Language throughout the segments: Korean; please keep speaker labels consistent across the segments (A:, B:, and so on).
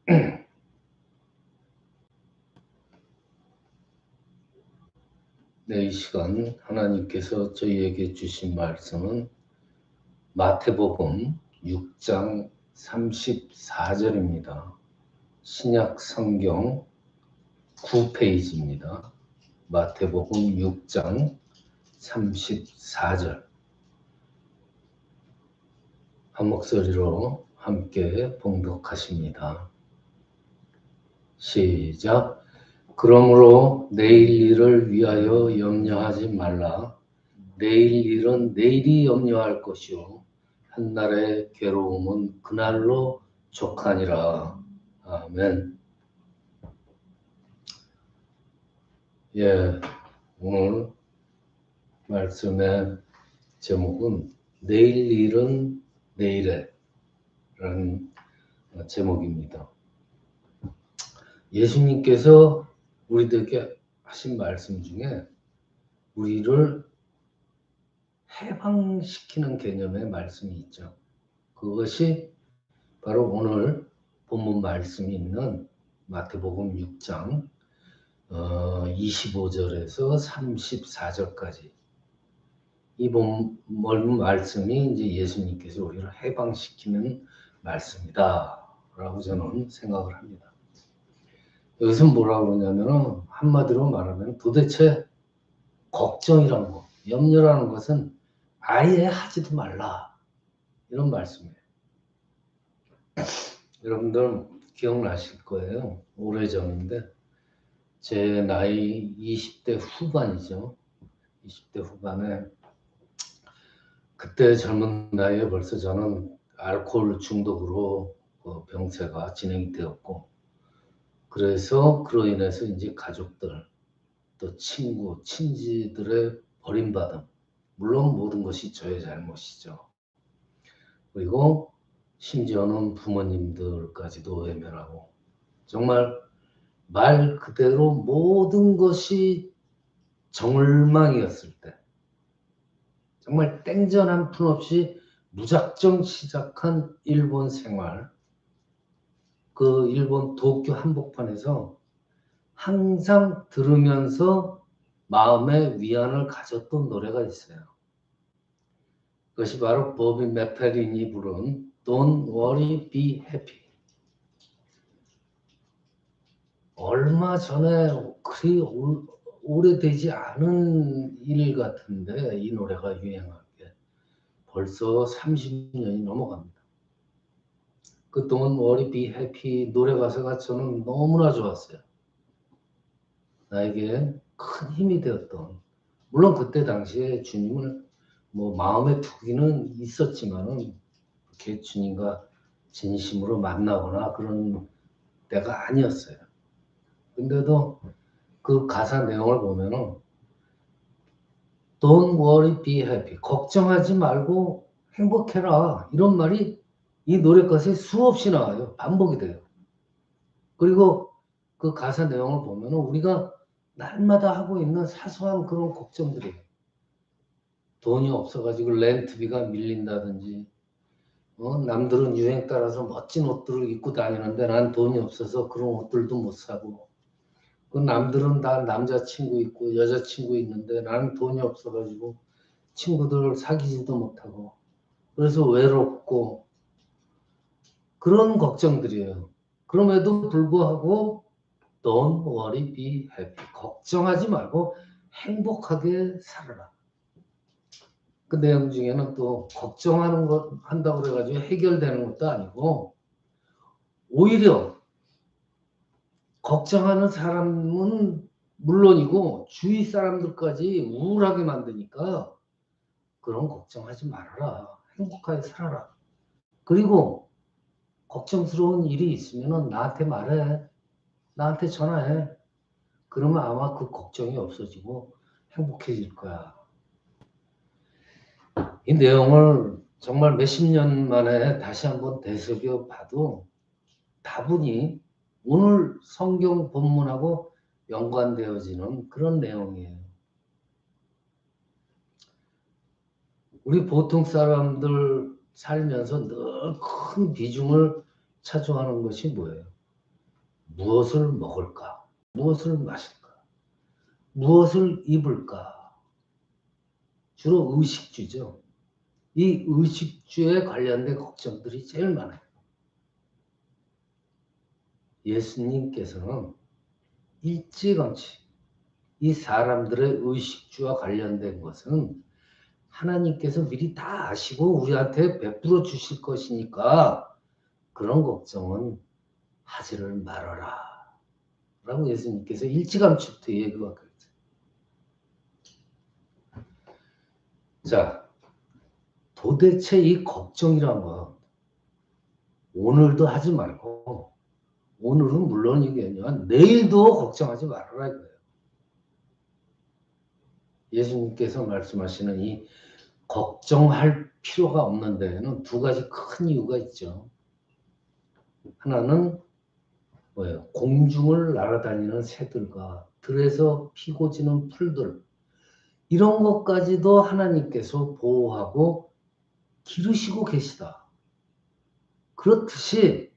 A: 네, 이 시간 하나님께서 저희에게 주신 말씀은 마태복음 6장 34절입니다. 신약 성경 9페이지입니다. 마태복음 6장 34절. 한 목소리로 함께 봉독하십니다. 시작. 그러므로 내일 일을 위하여 염려하지 말라. 내일 일은 내일이 염려할 것이요 한날의 괴로움은 그날로 족하니라. 아멘. 예, 오늘 말씀의 제목은 내일 일은 내일에 라는 제목입니다. 예수님께서 우리들에게 하신 말씀 중에 우리를 해방시키는 개념의 말씀이 있죠. 그것이 바로 오늘 본문 말씀이 있는 마태복음 6장 25절에서 34절까지 이 본문 말씀이 이제 예수님께서 우리를 해방시키는 말씀이다 라고 저는 생각을 합니다. 여기서 뭐라고 그러냐면 한마디로 말하면 도대체 걱정이란 거, 염려라는 것은 아예 하지도 말라 이런 말씀이에요. 여러분들 기억나실 거예요. 오래전인데 제 나이 20대 후반이죠. 20대 후반에 그때 젊은 나이에 벌써 저는 알코올 중독으로 병세가 진행이 되었고 그래서 그로 인해서 이제 가족들 또 친구, 친지들의 버림받음 물론 모든 것이 저의 잘못이죠. 그리고 심지어는 부모님들까지도 외면하고 정말 말 그대로 모든 것이 정을망이었을 때 정말 땡전 한 푼 없이 무작정 시작한 일본 생활 그 일본 도쿄 한복판에서 항상 들으면서 마음의 위안을 가졌던 노래가 있어요. 그것이 바로 보비 맥페린이 부른 Don't Worry, Be Happy. 얼마 전에 그리 오래되지 않은 일 같은데 이 노래가 유행한 게 벌써 30년이 넘어갑니다. 그 Don't Worry, Be Happy 노래 가사가 저는 너무나 좋았어요. 나에게 큰 힘이 되었던 물론 그때 당시에 주님을 뭐 마음에 두기는 있었지만은 그렇게 주님과 진심으로 만나거나 그런 때가 아니었어요. 근데도 그 가사 내용을 보면은 Don't worry, be happy. 걱정하지 말고 행복해라. 이런 말이 이 노래 가사에 수없이 나와요. 반복이 돼요. 그리고 그 가사 내용을 보면은 우리가 날마다 하고 있는 사소한 그런 걱정들이에요. 돈이 없어가지고 렌트비가 밀린다든지, 남들은 유행 따라서 멋진 옷들을 입고 다니는데 난 돈이 없어서 그런 옷들도 못 사고, 그 남들은 다 남자친구 있고 여자친구 있는데 나는 돈이 없어가지고 친구들을 사귀지도 못하고, 그래서 외롭고 그런 걱정들이에요. 그럼에도 불구하고 Don't worry, be happy. 걱정하지 말고 행복하게 살아라. 그 내용 중에는 또 걱정하는 것 한다고 그래가지고 해결되는 것도 아니고 오히려 걱정하는 사람은 물론이고 주위 사람들까지 우울하게 만드니까 그런 걱정하지 말아라. 행복하게 살아라. 그리고 걱정스러운 일이 있으면 나한테 말해. 나한테 전화해. 그러면 아마 그 걱정이 없어지고 행복해질 거야. 이 내용을 정말 몇십 년 만에 다시 한번 되새겨 봐도 다분히 오늘 성경 본문하고 연관되어지는 그런 내용이에요. 우리 보통 사람들 살면서 늘 큰 비중을 차지하는 것이 뭐예요? 무엇을 먹을까? 무엇을 마실까? 무엇을 입을까? 주로 의식주죠. 이 의식주에 관련된 걱정들이 제일 많아요. 예수님께서는 일찌감치 이 사람들의 의식주와 관련된 것은 하나님께서 미리 다 아시고 우리한테 베풀어 주실 것이니까 그런 걱정은 하지를 말아라. 라고 예수님께서 일찌감치부터 얘기하고 있어요. 자, 도대체 이 걱정이란 건 오늘도 하지 말고 오늘은 물론이겠지만 내일도 걱정하지 말아라 이거예요. 예수님께서 말씀하시는 이 걱정할 필요가 없는 데에는 두 가지 큰 이유가 있죠. 하나는 뭐예요? 공중을 날아다니는 새들과 들에서 피고 지는 풀들 이런 것까지도 하나님께서 보호하고 기르시고 계시다. 그렇듯이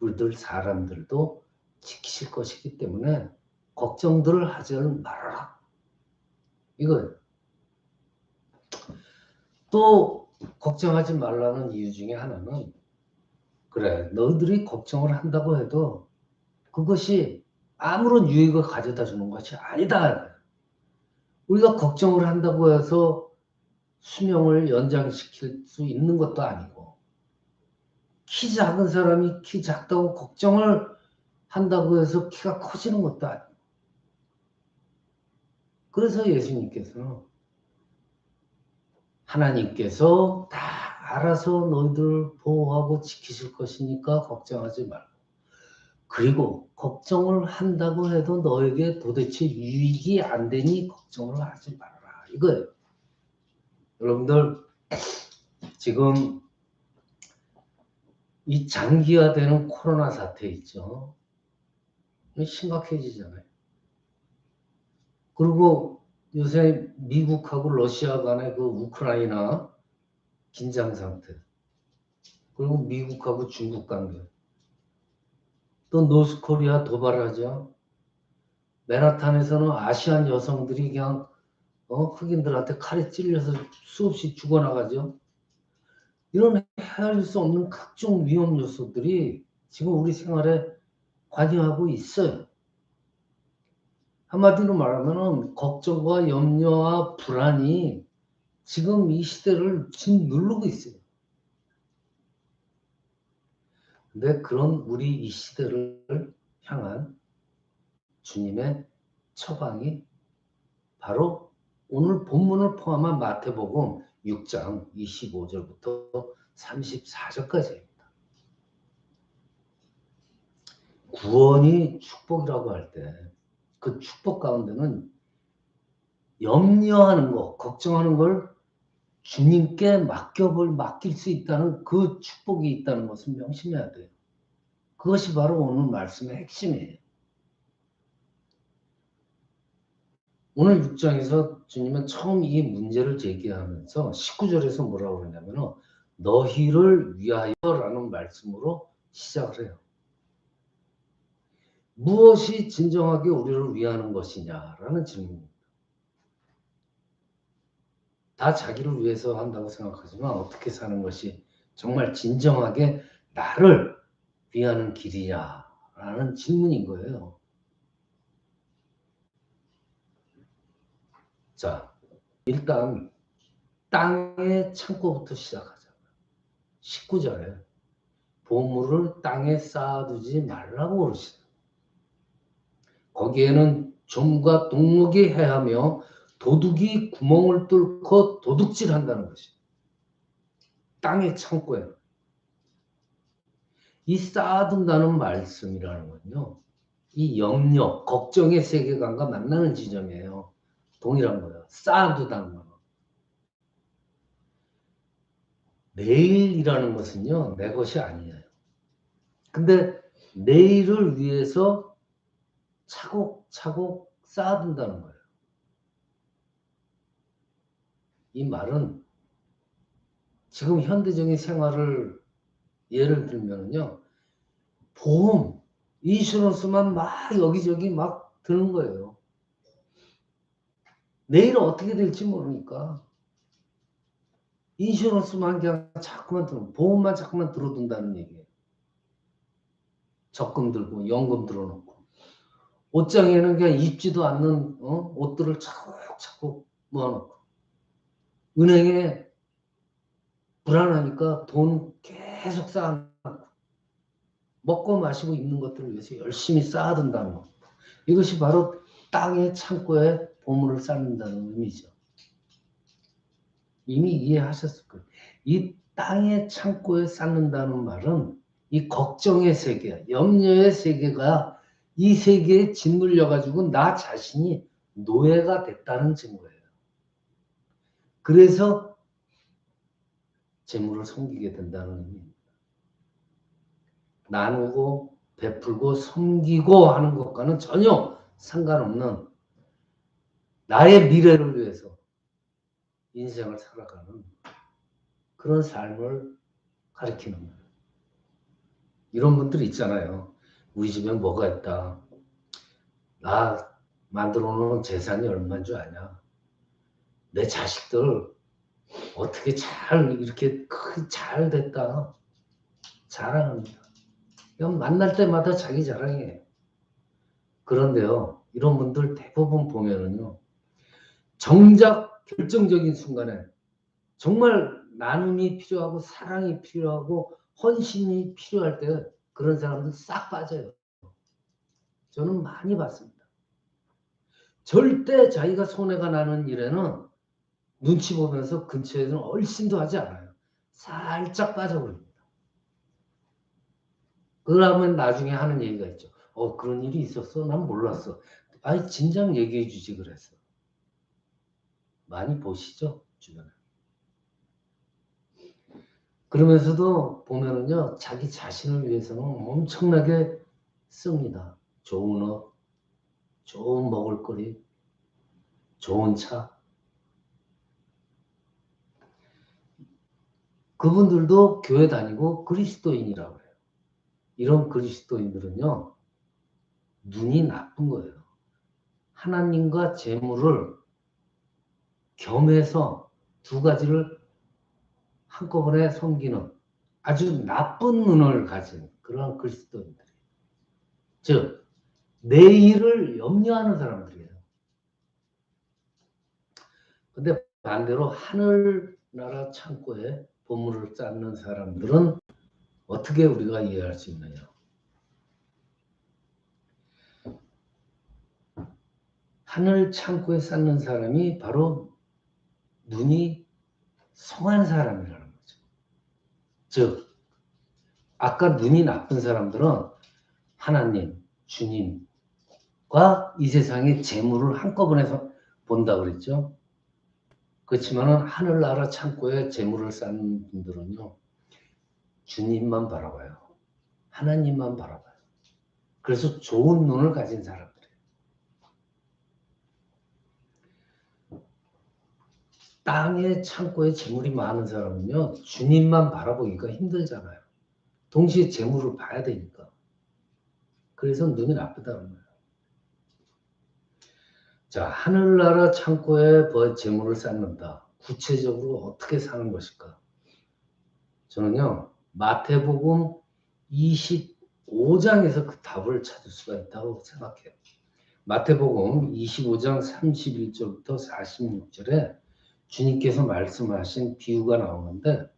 A: 우리들 사람들도 지키실 것이기 때문에 걱정들을 하지 말아라. 이거예요. 또 걱정하지 말라는 이유 중에 하나는 그래 너희들이 걱정을 한다고 해도 그것이 아무런 유익을 가져다 주는 것이 아니다. 우리가 걱정을 한다고 해서 수명을 연장시킬 수 있는 것도 아니고 키 작은 사람이 키 작다고 걱정을 한다고 해서 키가 커지는 것도 아니고 그래서 예수님께서는 하나님께서 다 알아서 너희들을 보호하고 지키실 것이니까 걱정하지 말고 그리고 걱정을 한다고 해도 너에게 도대체 유익이 안 되니 걱정을 하지 말아라 이거예요. 여러분들 지금 이 장기화되는 코로나 사태 있죠. 심각해지잖아요. 그리고 요새 미국하고 러시아 간의 그 우크라이나 긴장 상태 그리고 미국하고 중국 관계 또 노스코리아 도발하죠. 맨하탄에서는 아시안 여성들이 그냥 흑인들한테 칼에 찔려서 수없이 죽어나가죠. 이런 헤아릴 수 없는 각종 위험 요소들이 지금 우리 생활에 관여하고 있어요. 한마디로 말하면 걱정과 염려와 불안이 지금 이 시대를 지금 누르고 있어요. 근데 그런 우리 이 시대를 향한 주님의 처방이 바로 오늘 본문을 포함한 마태복음 6장 25절부터 34절까지입니다. 구원이 축복이라고 할 때 그 축복 가운데는 염려하는 것, 걱정하는 걸 주님께 맡길 수 있다는 그 축복이 있다는 것을 명심해야 돼요. 그것이 바로 오늘 말씀의 핵심이에요. 오늘 6장에서 주님은 처음 이 문제를 제기하면서 19절에서 뭐라고 그러냐면 너희를 위하여라는 말씀으로 시작을 해요. 무엇이 진정하게 우리를 위하는 것이냐라는 질문입니다. 다 자기를 위해서 한다고 생각하지만 어떻게 사는 것이 정말 진정하게 나를 위하는 길이냐라는 질문인 거예요. 자, 일단 땅의 창고부터 시작하자. 19절에 보물을 땅에 쌓아두지 말라고 그러시다. 거기에는 좀과 동목이 해하며 도둑이 구멍을 뚫고 도둑질한다는 것이다. 땅의 창고에 이 쌓아둔다는 말씀이라는 건요. 이 염려, 걱정의 세계관과 만나는 지점이에요. 동일한 거예요. 쌓아두다는 거는. 내일이라는 것은요. 내 것이 아니에요. 근데 내일을 위해서 차곡차곡 쌓아둔다는 거예요. 이 말은 지금 현대적인 생활을 예를 들면요. 보험 인슈런스만 막 여기저기 막 드는 거예요. 내일 어떻게 될지 모르니까 인슈런스만 그냥 자꾸만 보험만 자꾸만 들어둔다는 얘기예요. 적금 들고 연금 들어놓고 옷장에는 그냥 입지도 않는 옷들을 차곡차곡 모아놓고 은행에 불안하니까 돈 계속 쌓아놓고 먹고 마시고 입는 것들을 위해서 열심히 쌓아둔다는 거. 이것이 바로 땅의 창고에 보물을 쌓는다는 의미죠. 이미 이해하셨을 거예요. 이 땅의 창고에 쌓는다는 말은 이 걱정의 세계, 염려의 세계가 이 세계에 짓눌려 가지고 나 자신이 노예가 됐다는 증거예요. 그래서 재물을 섬기게 된다는 의미입니다. 나누고 베풀고 섬기고 하는 것과는 전혀 상관없는 나의 미래를 위해서 인생을 살아가는 그런 삶을 가리키는 거예요. 이런 분들 있잖아요. 우리 집에 뭐가 있다. 나 만들어 놓은 재산이 얼마인 줄 아냐. 내 자식들 어떻게 이렇게 잘 됐다. 자랑합니다. 그냥 만날 때마다 자기 자랑이에요. 그런데요, 이런 분들 대부분 보면은요, 정작 결정적인 순간에 정말 나눔이 필요하고 사랑이 필요하고 헌신이 필요할 때 그런 사람들 싹 빠져요. 저는 많이 봤습니다. 절대 자기가 손해가 나는 일에는 눈치 보면서 근처에는 얼씬도 하지 않아요. 살짝 빠져버립니다. 그러면 나중에 하는 얘기가 있죠. 그런 일이 있었어? 난 몰랐어. 아니 진작 얘기해 주지 그랬어. 많이 보시죠? 주변에. 그러면서도 보면은요. 자기 자신을 위해서는 엄청나게 씁니다. 좋은 옷, 좋은 먹을거리, 좋은 차. 그분들도 교회 다니고 그리스도인이라고 해요. 이런 그리스도인들은요. 눈이 나쁜 거예요. 하나님과 재물을 겸해서 두 가지를 한꺼번에 섬기는 아주 나쁜 눈을 가진 그런 그리스도인들이에요. 즉, 내일을 염려하는 사람들이에요. 근데 반대로 하늘나라 창고에 보물을 쌓는 사람들은 어떻게 우리가 이해할 수 있느냐. 하늘 창고에 쌓는 사람이 바로 눈이 성한 사람이라는 거죠. 즉, 아까 눈이 나쁜 사람들은 하나님, 주님과 이 세상의 재물을 한꺼번에 본다 그랬죠. 그렇지만은 하늘나라 창고에 재물을 쌓는 분들은요, 주님만 바라봐요. 하나님만 바라봐요. 그래서 좋은 눈을 가진 사람들이에요. 땅의 창고에 재물이 많은 사람은요, 주님만 바라보기가 힘들잖아요. 동시에 재물을 봐야 되니까. 그래서 눈이 나쁘다는 거예요. 자, 하늘나라 창고에 재물을 쌓는다. 구체적으로 어떻게 사는 것일까? 저는요, 마태복음 25장에서 그 답을 찾을 수가 있다고 생각해요. 마태복음 25장 31절부터 46절에 주님께서 말씀하신 비유가 나오는데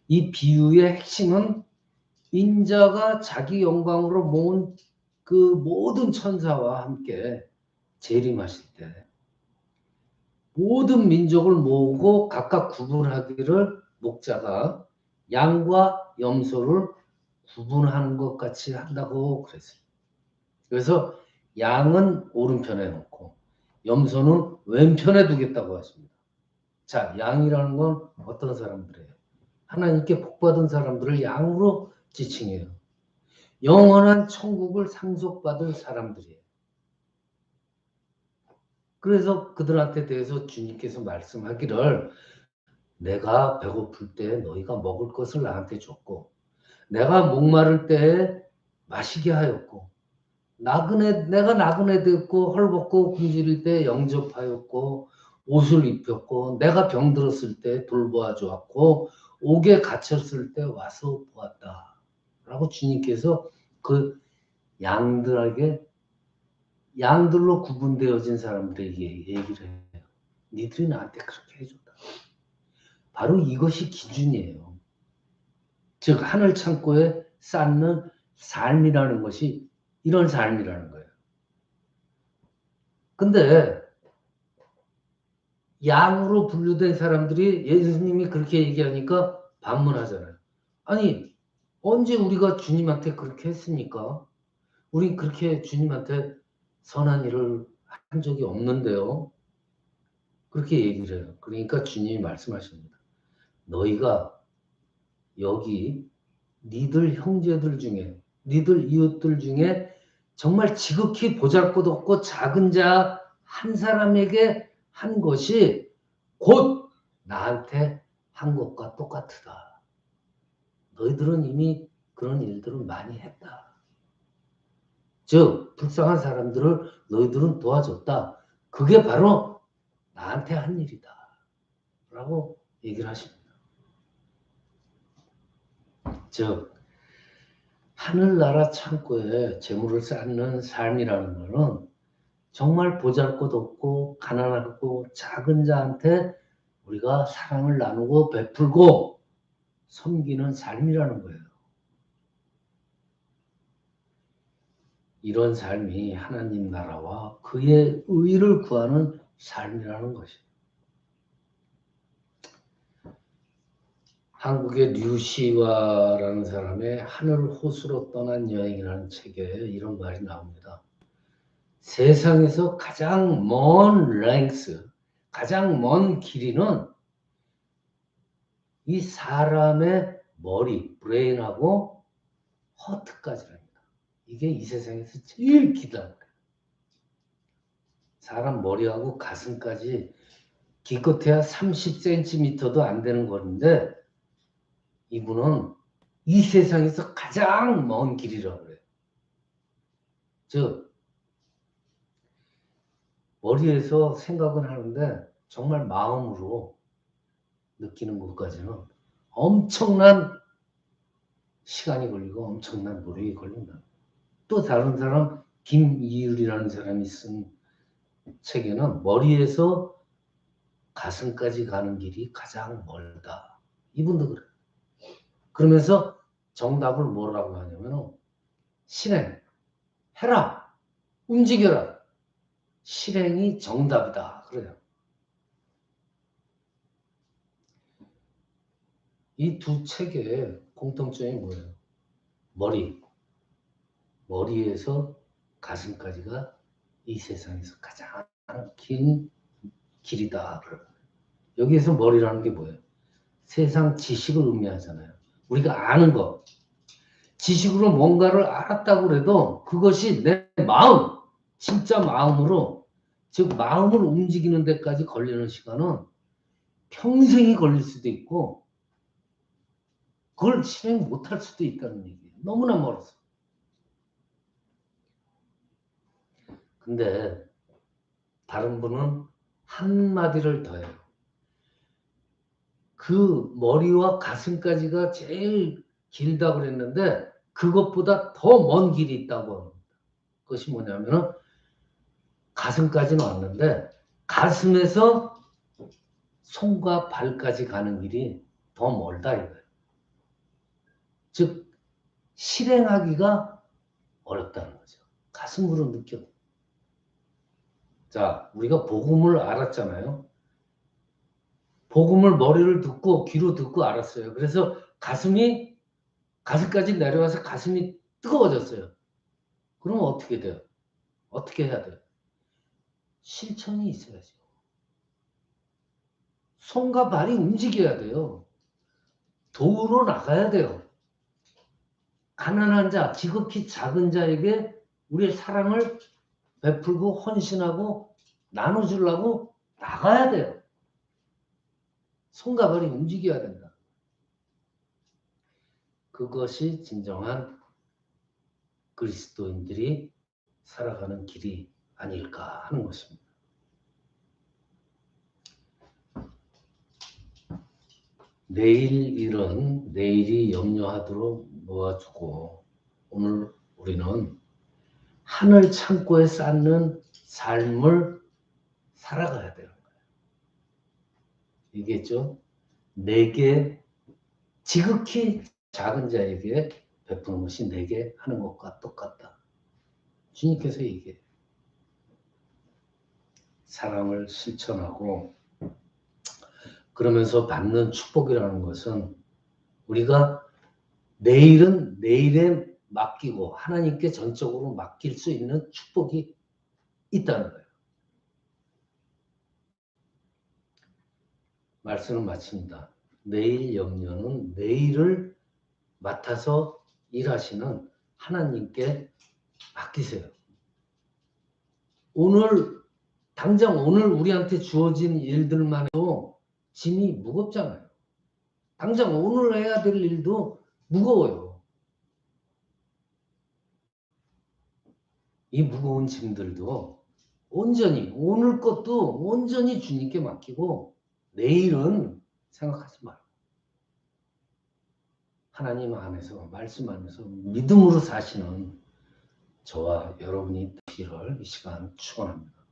A: 이 비유의 핵심은 인자가 자기 영광으로 모은 그 모든 천사와 함께 재림하실 때 모든 민족을 모으고 각각 구분하기를 목자가 양과 염소를 구분하는 것 같이 한다고 그랬어요. 그래서 양은 오른편에 놓고 염소는 왼편에 두겠다고 하십니다. 자, 양이라는 건 어떤 사람들이에요? 하나님께 복받은 사람들을 양으로 지칭해요. 영원한 천국을 상속받은 사람들이에요. 그래서 그들한테 대해서 주님께서 말씀하기를 내가 배고플 때 너희가 먹을 것을 나한테 줬고 내가 목마를 때에 마시게 하였고 내가 나그네 됐고 헐벗고 굶주릴 때 영접하였고 옷을 입혔고 내가 병들었을 때 돌보아 주었고 옥에 갇혔을 때 와서 보았다. 라고 주님께서 그 양들로 구분되어진 사람들에게 얘기를 해요. 니들이 나한테 그렇게 해줬다. 바로 이것이 기준이에요. 즉 하늘 창고에 쌓는 삶이라는 것이 이런 삶이라는 거예요. 근데 양으로 분류된 사람들이 예수님이 그렇게 얘기하니까 반문하잖아요. 아니 언제 우리가 주님한테 그렇게 했습니까? 우린 그렇게 주님한테 선한 일을 한 적이 없는데요. 그렇게 얘기를 해요. 그러니까 주님이 말씀하십니다. 너희가 여기 니들 형제들 중에 니들 이웃들 중에 정말 지극히 보잘것없고 작은 자 한 사람에게 한 것이 곧 나한테 한 것과 똑같으다. 너희들은 이미 그런 일들을 많이 했다. 즉 불쌍한 사람들을 너희들은 도와줬다. 그게 바로 나한테 한 일이다. 라고 얘기를 하십니다. 즉 하늘나라 창고에 재물을 쌓는 삶이라는 것은 정말 보잘것없고 가난하고 작은 자한테 우리가 사랑을 나누고 베풀고 섬기는 삶이라는 거예요. 이런 삶이 하나님 나라와 그의 의를 구하는 삶이라는 것이에요. 한국의 류시와라는 사람의 하늘 호수로 떠난 여행이라는 책에 이런 말이 나옵니다. 세상에서 가장 먼 랭스, 가장 먼 길이는 이 사람의 머리, 브레인하고 허트까지랍니다. 이게 이 세상에서 제일 길다는 거예요. 사람 머리하고 가슴까지 기껏해야 30cm도 안 되는 건데 이분은 이 세상에서 가장 먼 길이라고 그래요. 즉 머리에서 생각은 하는데 정말 마음으로 느끼는 것까지는 엄청난 시간이 걸리고 엄청난 노력이 걸린다. 또 다른 사람 김이율이라는 사람이 쓴 책에는 머리에서 가슴까지 가는 길이 가장 멀다. 이분도 그래요. 그러면서 정답을 뭐라고 하냐면 실행, 해라, 움직여라. 실행이 정답이다. 그래요. 이 두 책의 공통점이 뭐예요? 머리에서 가슴까지가 이 세상에서 가장 긴 길이다. 여기에서 머리라는 게 뭐예요? 세상 지식을 의미하잖아요. 우리가 아는 것. 지식으로 뭔가를 알았다고 해도 그것이 내 마음, 진짜 마음으로, 즉 마음을 움직이는 데까지 걸리는 시간은 평생이 걸릴 수도 있고 그걸 실행 못할 수도 있다는 얘기예요. 너무나 멀어서. 근데 다른 분은 한마디를 더해요. 그 머리와 가슴까지가 제일 길다고 그랬는데 그것보다 더 먼 길이 있다고 합니다. 그것이 뭐냐면 가슴까지는 왔는데 가슴에서 손과 발까지 가는 길이 더 멀다 이거예요. 즉 실행하기가 어렵다는 거죠. 가슴으로 느껴. 자, 우리가 복음을 알았잖아요. 복음을 머리를 듣고 귀로 듣고 알았어요. 그래서 가슴까지 내려와서 가슴이 뜨거워졌어요. 그럼 어떻게 돼요? 어떻게 해야 돼요? 실천이 있어야죠. 손과 발이 움직여야 돼요. 도우러 나가야 돼요. 가난한 자, 지극히 작은 자에게 우리의 사랑을 베풀고 헌신하고 나눠주려고 나가야 돼요. 손과 발이 움직여야 된다. 그것이 진정한 그리스도인들이 살아가는 길이 아닐까 하는 것입니다. 내일 일은 내일이 염려하도록 놓아주고 오늘 우리는 하늘 창고에 쌓는 삶을 살아가야 되는 거예요. 이겠죠? 내게 지극히 작은 자에게 베푸는 것이 내게 하는 것과 똑같다. 주님께서 얘기해요. 사랑을 실천하고 그러면서 받는 축복이라는 것은 우리가 내일은 내일에 맡기고 하나님께 전적으로 맡길 수 있는 축복이 있다는 거예요. 말씀을 마칩니다. 내일 염려는 내일을 맡아서 일하시는 하나님께 맡기세요. 당장 오늘 우리한테 주어진 일들만 해도 짐이 무겁잖아요. 당장 오늘 해야 될 일도 무거워요. 이 무거운 짐들도 온전히 오늘 것도 온전히 주님께 맡기고 내일은 생각하지 말고 하나님 안에서 말씀 안에서 믿음으로 사시는 저와 여러분이 되기를 이 시간 축원합니다.